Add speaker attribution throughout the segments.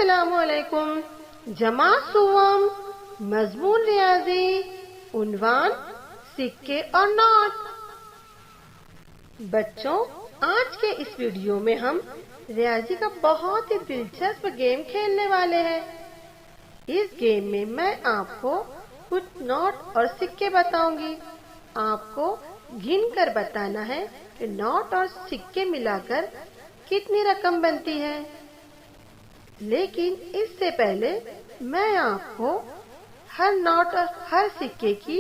Speaker 1: अस्सलामुअलैकुम। जमा सुवम, मजमून रियाजी, उन्वान सिक्के और नोट। बच्चों, आज के इस वीडियो में हम रियाजी का बहुत ही दिलचस्प गेम खेलने वाले हैं। इस गेम में मैं आपको कुछ नोट और सिक्के बताऊंगी। आपको गिन कर बताना है कि नोट और सिक्के मिलाकर कितनी रकम बनती है। लेकिन इससे पहले मैं आपको हर नोट और हर सिक्के की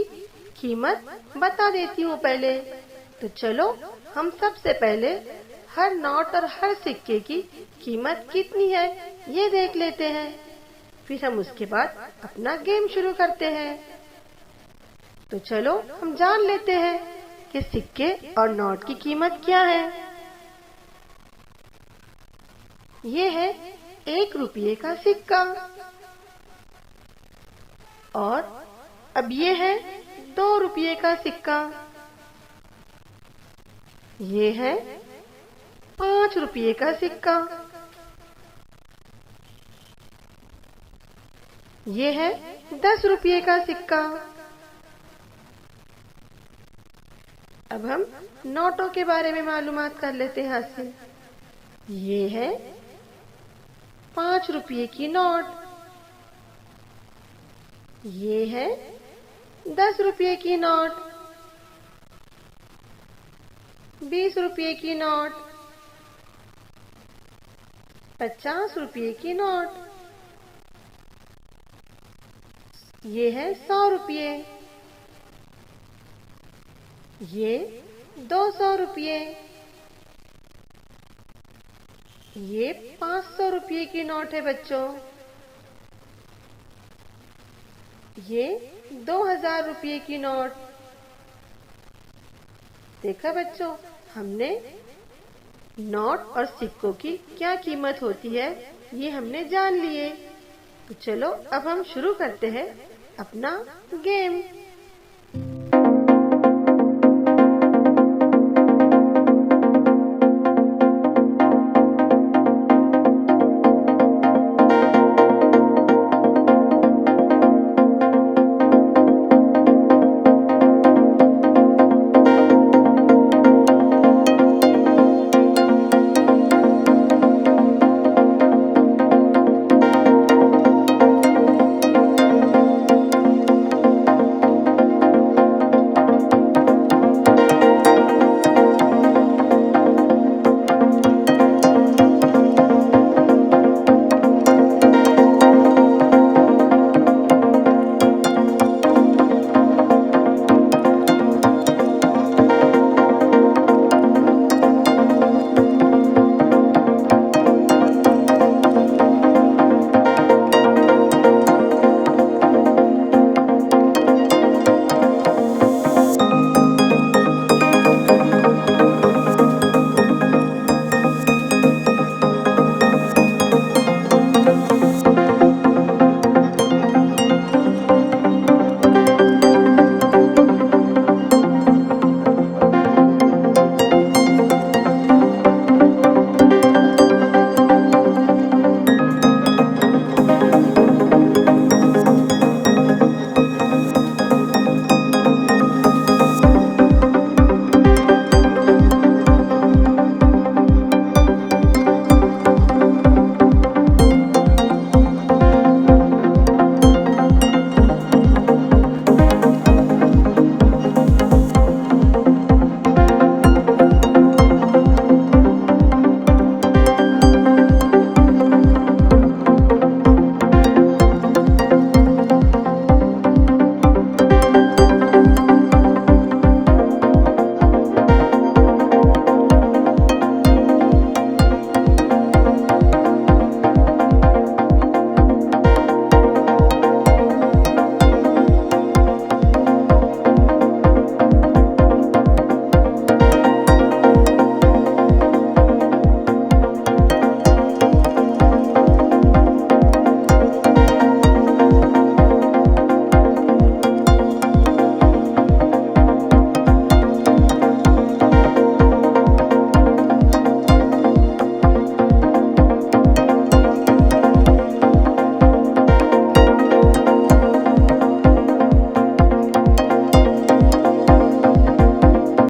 Speaker 1: कीमत बता देती हूँ पहले। तो चलो हम सबसे पहले हर नोट और हर सिक्के की कीमत कितनी है ये देख लेते हैं। फिर हम उसके बाद अपना गेम शुरू करते हैं। तो चलो हम जान लेते हैं कि सिक्के और नोट की कीमत क्या है। ये है 1 रुपये का सिक्का। और अब ये है 2 रुपये का सिक्का। ये है 5 रुपये का सिक्का। ये है 10 रुपये का सिक्का। अब हम नोटों के बारे में मालूमात कर लेते हैं हासिल। ये है 5 रुपये की नोट। ये है 10 रुपये की नोट, 20 रुपये की नोट, 50 रुपये की नोट। ये है 100 रुपये। ये 200 रुपये। ये 500 रुपये की नोट है बच्चों। ये 2000 रुपये की नोट। देखा बच्चों, हमने नोट और सिक्कों की क्या कीमत होती है ये हमने जान लिए। तो चलो अब हम शुरू करते हैं अपना गेम।